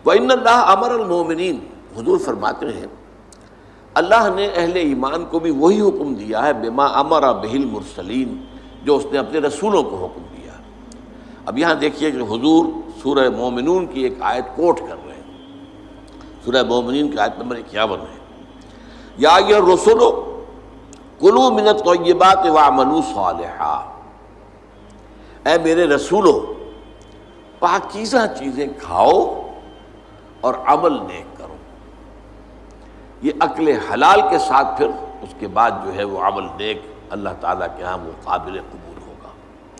وَإِنَّ اللَّهَ أَمَرَ الْمُؤْمِنِينَ، حضور فرماتے ہیں اللہ نے اہل ایمان کو بھی وہی حکم دیا ہے بما امر بہ المرسلین، جو اس نے اپنے رسولوں کو حکم دیا۔ اب یہاں دیکھیے کہ حضور سورہ مومنون کی ایک آیت کوٹ کر رہے ہیں، سورہ مومنین کی آیت نمبر 51 ہے، یا ایھا الرسل کلوا من الطیبات واعملوا صالحا، اے میرے رسولو پاکیزہ چیزیں کھاؤ اور عمل نیک کرو۔ یہ عقل حلال کے ساتھ پھر اس کے بعد جو ہے وہ عمل نیک اللہ تعالیٰ کے ہاں وہ قابل قبول ہوگا۔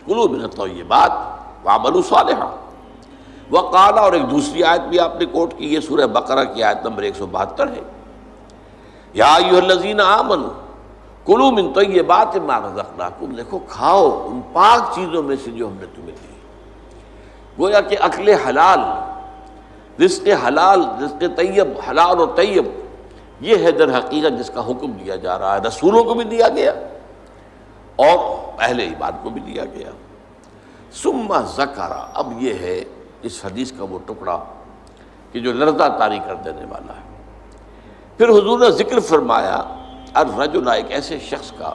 کلوا من الطیبات واعملوا صالحا۔ وقال، اور ایک دوسری آیت بھی آپ نے کوٹ کی، یہ سورہ بقرہ کی آیت نمبر 172 ہے، یا ایھا الذین آمنوا کلوا من طیبات ما رزقناکم، دیکھو کھاؤ ان پاک چیزوں میں سے جو ہم نے تمہیں دی۔ گویا کہ عقل حلال، رزق حلال، رزق طیب، حلال اور طیب، یہ ہے در حقیقت جس کا حکم دیا جا رہا ہے، رسولوں کو بھی دیا گیا اور اہل ایمان کو بھی دیا گیا۔ ثم ذکر، اب یہ ہے اس حدیث کا وہ ٹکڑا کہ جو لرزہ طاری کر دینے والا ہے۔ پھر حضور نے ذکر فرمایا الرجل، ایک ایسے شخص کا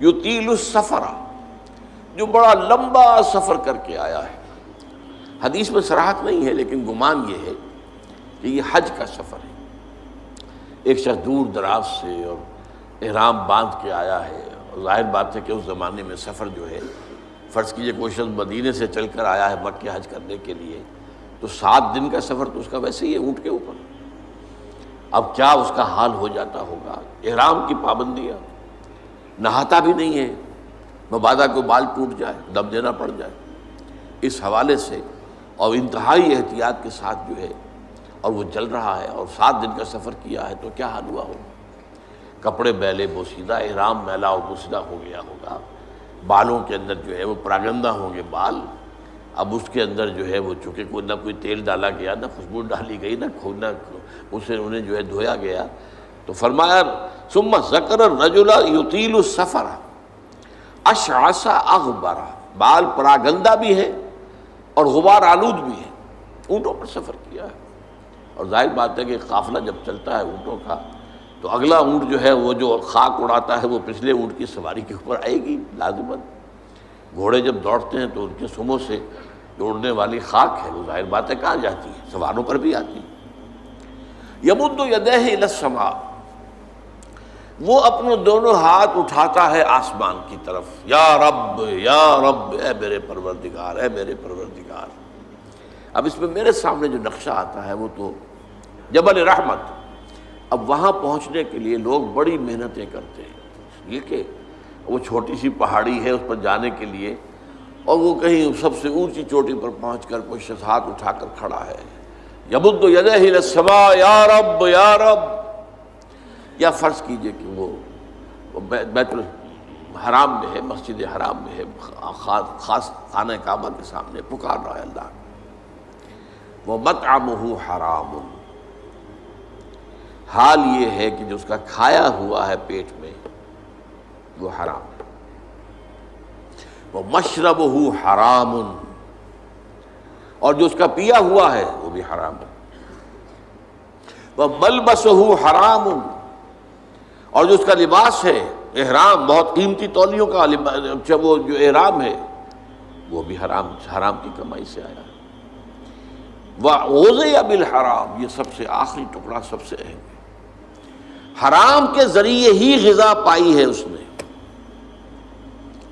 یطیل السفر، جو بڑا لمبا سفر کر کے آیا ہے۔ حدیث میں صراحت نہیں ہے لیکن گمان یہ ہے کہ یہ حج کا سفر ہے۔ ایک شخص دور دراز سے اور احرام باندھ کے آیا ہے، اور ظاہر بات ہے کہ اس زمانے میں سفر جو ہے، فرض کیجئے کوئی شخص مدینے سے چل کر آیا ہے مکہ حج کرنے کے لیے، تو 7 دن کا سفر تو اس کا ویسے ہی ہے اونٹ کے اوپر۔ اب کیا اس کا حال ہو جاتا ہوگا، احرام کی پابندیاں، نہاتا بھی نہیں ہے، مبادا کو بال ٹوٹ جائے، دم دینا پڑ جائے، اس حوالے سے اور انتہائی احتیاط کے ساتھ جو ہے، اور وہ چل رہا ہے اور 7 دن کا سفر کیا ہے، تو کیا حال ہوا ہوگا؟ کپڑے میلے بوسیدہ، احرام میلا اور بوسیدہ ہو گیا ہوگا، بالوں کے اندر جو ہے وہ پراگندہ ہوں گے بال۔ اب اس کے اندر جو ہے وہ چونکہ کوئی نہ کوئی تیل ڈالا گیا، نہ خوشبو ڈالی گئی، نہ اسے انہیں جو ہے دھویا گیا، تو فرمایا ثم ذکر الرجل یطیل السفر اشعث اغبر، بال پراگندہ بھی ہے اور غبار آلود بھی ہے، اونٹوں پر سفر کیا ہے۔ اور ظاہر بات ہے کہ قافلہ جب چلتا ہے اونٹوں کا، تو اگلا اونٹ جو ہے وہ جو خاک اڑاتا ہے وہ پچھلے اونٹ کی سواری کے اوپر آئے گی لازماً۔ گھوڑے جب دوڑتے ہیں تو ان کے سموں سے جو اڑنے والی خاک ہے وہ ظاہر بات ہے کہاں جاتی ہے، سواروں پر بھی آتی ہے۔ یمد یدیہ الی السماء، وہ اپنے دونوں ہاتھ اٹھاتا ہے آسمان کی طرف، یا رب یا رب، اے میرے پروردگار اے میرے پروردگار۔ اب اس میں میرے سامنے جو نقشہ آتا ہے وہ تو جبل رحمت۔ اب وہاں پہنچنے کے لیے لوگ بڑی محنتیں کرتے ہیں، یہ کہ وہ چھوٹی سی پہاڑی ہے، اس پر جانے کے لیے، اور وہ کہیں سب سے اونچی چوٹی پر پہنچ کر کوئی شخص ہاتھ اٹھا کر کھڑا ہے، یمد یدیہ الی السماء یا رب یا رب۔ یا فرض کیجئے کہ وہ بیت الحرام میں ہے، مسجد حرام میں ہے، خاص خانہ کعبہ کے سامنے پکار رہا ہے اللہ، وَمَطْعَمُهُ حَرَامٌ، حال یہ ہے کہ جو اس کا کھایا ہوا ہے پیٹ میں وہ حرام ہے، وَمَشْرَبُهُ حَرَامٌ، اور جو اس کا پیا ہوا ہے وہ بھی حرام ہے، وَمَلْبَسُهُ حَرَامٌ، اور جو اس کا لباس ہے احرام، بہت قیمتی تولیوں کا وہ جو احرام ہے وہ بھی حرام کی کمائی سے آیا ہے۔ وَغُذِیَ بِالْحَرَامِ، یہ سب سے آخری ٹکڑا سب سے اہم ہے، حرام کے ذریعے ہی غذا پائی ہے اس نے،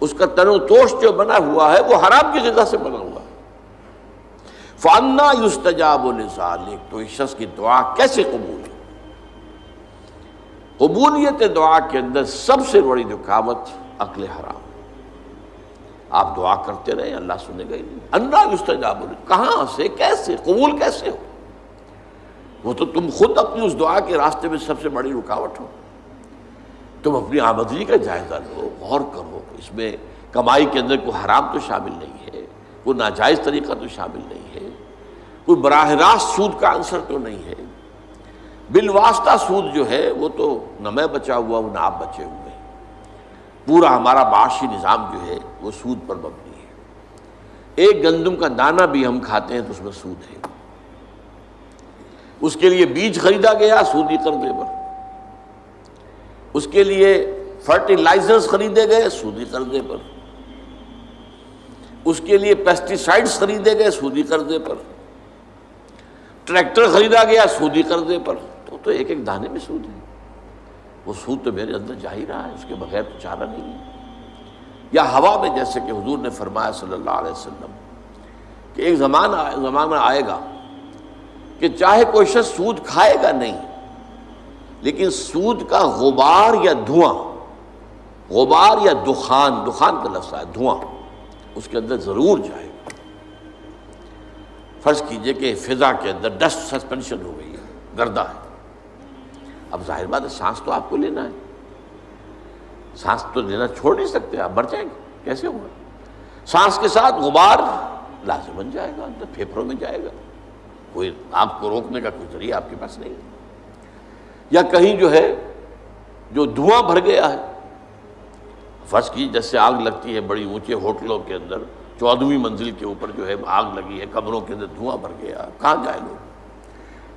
اس کا تن و توش جو بنا ہوا ہے وہ حرام کی غذا سے بنا ہوا ہے۔ فَأَنَّىٰ يُسْتَجَابُ لِذَٰلِکَ، تو اس شخص کی دعا کیسے قبول ہے؟ قبولیت دعا کے اندر سب سے بڑی رکاوٹ عقل حرام۔ آپ دعا کرتے رہے اللہ سنے گا ہی نہیں۔ اَنَّىٰ يُسْتَجَابُ لِذَٰلِکَ، کہاں سے، کیسے، قبول کیسے ہو؟ وہ تو تم خود اپنی اس دعا کے راستے میں سب سے بڑی رکاوٹ ہو۔ تم اپنی آمدنی کا جائزہ لو، غور کرو، اس میں کمائی کے اندر کوئی حرام تو شامل نہیں ہے، کوئی ناجائز طریقہ تو شامل نہیں ہے، کوئی براہ راست سود کا عنصر تو نہیں ہے، بالواسطہ سود جو ہے وہ تو نہ میں بچا ہوا ہوں نہ آپ بچے ہوئے، پورا ہمارا معاشی نظام جو ہے وہ سود پر مبنی ہے۔ ایک گندم کا دانہ بھی ہم کھاتے ہیں تو اس میں سود ہے، اس کے لیے بیج خریدا گیا سودی قرضے پر، اس کے لیے فرٹیلائزرز خریدے گئے سودی قرضے پر، اس کے لیے پیسٹیسائڈز خریدے گئے سودی قرضے پر، ٹریکٹر خریدا گیا سودی قرضے پر. تو ایک ایک دانے میں سود ہے. وہ سود تو میرے اندر جا ہی رہا ہے، اس کے بغیر تو چارہ نہیں ہے. یا ہوا میں، جیسے کہ حضور نے فرمایا صلی اللہ علیہ وسلم کہ ایک زمانہ آئے گا کہ چاہے کوئی شخص سود کھائے گا نہیں، لیکن سود کا غبار یا دھواں، غبار یا دخان کا لفظ ہے دھواں، اس کے اندر ضرور جائے گا. فرض کیجئے کہ فضا کے اندر ڈسٹ سسپینشن ہو گئی ہے، گردہ ہے. اب ظاہر بات ہے سانس تو آپ کو لینا ہے، سانس تو لینا چھوڑ نہیں سکتے، آپ مر جائیں گے. کیسے ہوگا؟ سانس کے ساتھ غبار لازماً جائے گا، اندر پھیپھڑوں میں جائے گا. کوئی آپ کو روکنے کا کوئی ذریعہ آپ کے پاس نہیں ہے. یا کہیں جو ہے جو دھواں بھر گیا ہے، فرض کی جیسے آگ لگتی ہے بڑی اونچے ہوٹلوں کے اندر، 14ویں منزل کے اوپر جو ہے آگ لگی ہے، کمروں کے اندر دھواں بھر گیا، کہاں جائے لوگ؟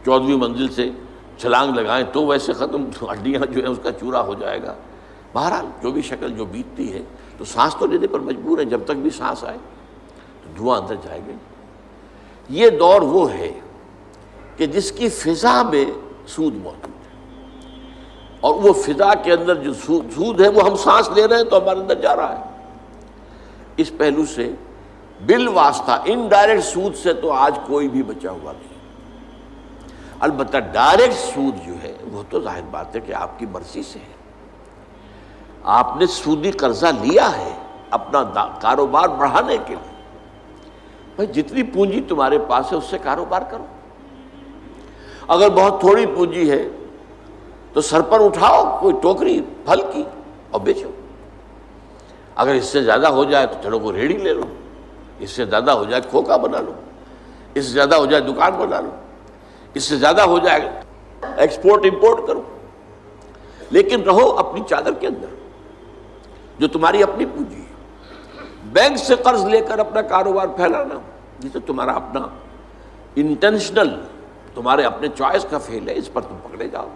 14ویں منزل سے چھلانگ لگائیں تو ویسے ختم، ہڈیاں جو ہے اس کا چورا ہو جائے گا. بہرحال جو بھی شکل جو بیتتی ہے، تو سانس تو لینے پر مجبور ہے. جب تک بھی سانس آئے تو دھواں اندر جائے گا. یہ دور وہ ہے کہ جس کی فضا میں سود موجود ہے، اور وہ فضا کے اندر جو سود ہے وہ ہم سانس لے رہے ہیں تو ہمارے اندر جا رہا ہے. اس پہلو سے بالواسطہ انڈائریکٹ سود سے تو آج کوئی بھی بچا ہوا نہیں. البتہ ڈائریکٹ سود جو ہے وہ تو ظاہر بات ہے کہ آپ کی مرضی سے ہے. آپ نے سودی قرضہ لیا ہے اپنا کاروبار بڑھانے کے لیے. بھائی جتنی پونجی تمہارے پاس ہے اس سے کاروبار کرو. اگر بہت تھوڑی پونجی ہے تو سر پر اٹھاؤ کوئی ٹوکری پھل کی اور بیچو. اگر اس سے زیادہ ہو جائے تو چلو کوئی ریڑھی لے لو، اس سے زیادہ ہو جائے کھوکا بنا لو، اس سے زیادہ ہو جائے دکان بنا لو، اس سے زیادہ ہو جائے ایکسپورٹ امپورٹ کرو. لیکن رہو اپنی چادر کے اندر جو تمہاری اپنی پونجی ہے. بینک سے قرض لے کر اپنا کاروبار پھیلانا یہ تو تمہارا اپنا انٹینشنل، تمہارے اپنے چوائس کا فیل ہے، اس پر تم پکڑے جاؤ.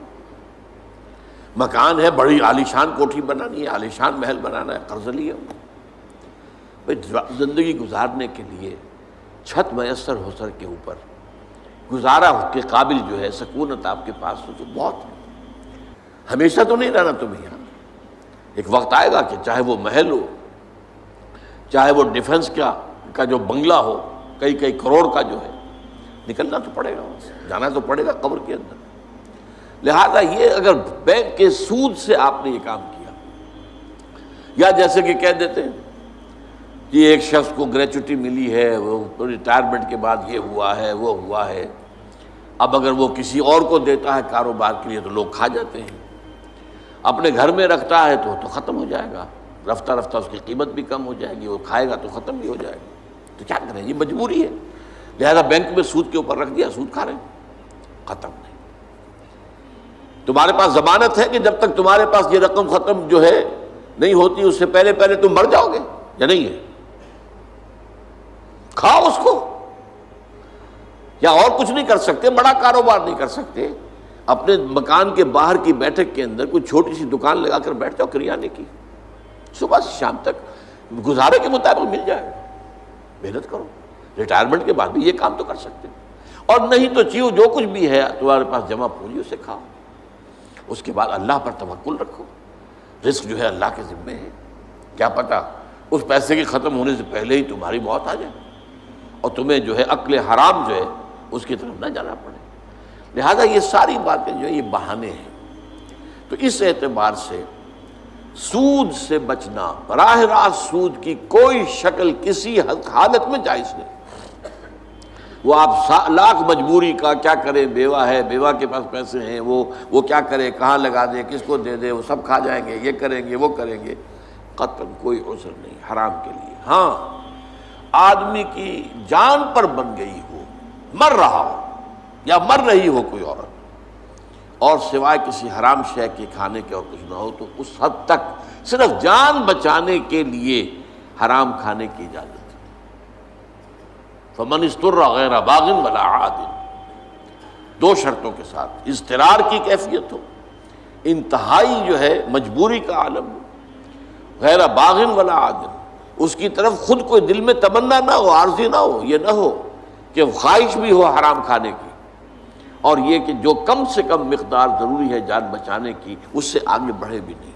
مکان ہے، بڑی عالیشان کوٹھی بنانی ہے، عالیشان محل بنانا ہے، قرض لیا. زندگی گزارنے کے لیے چھت میسر ہو سر کے اوپر گزارا کے قابل جو ہے سکونت آپ کے پاس ہو تو بہت ہے. ہمیشہ تو نہیں رہنا تمہیں یہاں. ایک وقت آئے گا کہ چاہے وہ محل ہو، چاہے وہ ڈیفنس کا جو بنگلہ ہو کئی کروڑ کا جو ہے، نکلنا تو پڑے گا، جانا تو پڑے گا قبر کے اندر. لہذا یہ اگر بینک کے سود سے آپ نے یہ کام کیا، یا جیسے کہ کہہ دیتے ہیں کہ ایک شخص کو گریچوٹی ملی ہے، وہ ریٹائرمنٹ کے بعد یہ ہوا ہے وہ ہوا ہے، اب اگر وہ کسی اور کو دیتا ہے کاروبار کے لیے تو لوگ کھا جاتے ہیں، اپنے گھر میں رکھتا ہے تو ختم ہو جائے گا، رفتہ رفتہ اس کی قیمت بھی کم ہو جائے گی، وہ کھائے گا تو ختم بھی ہو جائے گا. تو کیا کریں، یہ مجبوری ہے. لہذا بینک میں سود کے اوپر رکھ دیا، سود کھا رہے ہیں، ختم نہیں. تمہارے پاس ضمانت ہے کہ جب تک تمہارے پاس یہ رقم ختم جو ہے نہیں ہوتی اس سے پہلے تم مر جاؤ گے یا نہیں ہے؟ کھاؤ اس کو. یا اور کچھ نہیں کر سکتے، بڑا کاروبار نہیں کر سکتے، اپنے مکان کے باہر کی بیٹھک کے اندر کوئی چھوٹی سی دکان لگا کر بیٹھ جاؤ کریانے کی، صبح سے شام تک گزارے کے مطابق مل جائے. محنت کرو، ریٹائرمنٹ کے بعد بھی یہ کام تو کر سکتے. اور نہیں تو چیو جو کچھ بھی ہے تمہارے پاس جمع پونجی اسے کھاؤ. اس کے بعد اللہ پر توکل رکھو. رزق جو ہے اللہ کے ذمے ہے. کیا پتہ اس پیسے کے ختم ہونے سے پہلے ہی تمہاری موت آ جائے اور تمہیں جو ہے عقل حرام جو ہے اس کی طرف نہ جانا پڑے. لہذا یہ ساری باتیں جو ہے یہ بہانے ہیں. تو اس اعتبار سے سود سے بچنا، براہ راست سود کی کوئی شکل کسی حالت میں جائز نہیں. وہ آپ لاکھ مجبوری کا کیا کرے، بیوہ ہے، بیوہ کے پاس پیسے ہیں، وہ کیا کرے، کہاں لگا دے، کس کو دے دے، وہ سب کھا جائیں گے، یہ کریں گے وہ کریں گے. قطعاً کوئی عذر نہیں حرام کے لیے. ہاں آدمی کی جان پر بن گئی ہو، مر رہا ہو یا مر رہی ہو کوئی عورت، اور سوائے کسی حرام شے کے کھانے کے اور کچھ نہ ہو، تو اس حد تک صرف جان بچانے کے لیے حرام کھانے کی اجازت ہے. فمن استر غیر باغ ولا عاد. دو شرطوں کے ساتھ، اضطرار کی کیفیت ہو، انتہائی جو ہے مجبوری کا عالم ہو، غیر باغن ولا عادن، اس کی طرف خود کوئی دل میں تمنا نہ ہو، عارضی نہ ہو، یہ نہ ہو کہ خواہش بھی ہو حرام کھانے کی، اور یہ کہ جو کم سے کم مقدار ضروری ہے جان بچانے کی اس سے آگے بڑھے بھی نہیں۔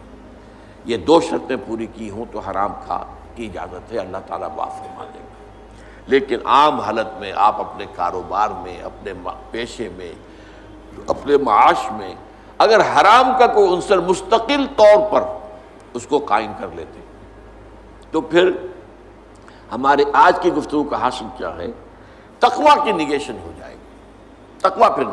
یہ دو شرطیں پوری کی ہوں تو حرام کھا کی اجازت ہے، اللہ تعالیٰ معاف فرما دے گا۔ لیکن عام حالت میں آپ اپنے کاروبار میں، اپنے پیشے میں، اپنے معاش میں اگر حرام کا کوئی عنصر مستقل طور پر اس کو قائم کر لیتے تو پھر ہمارے آج کی گفتگو کا حاصل کیا ہے؟ تقویٰ کی نگیشن ہو جائے گی، تقویٰ پھر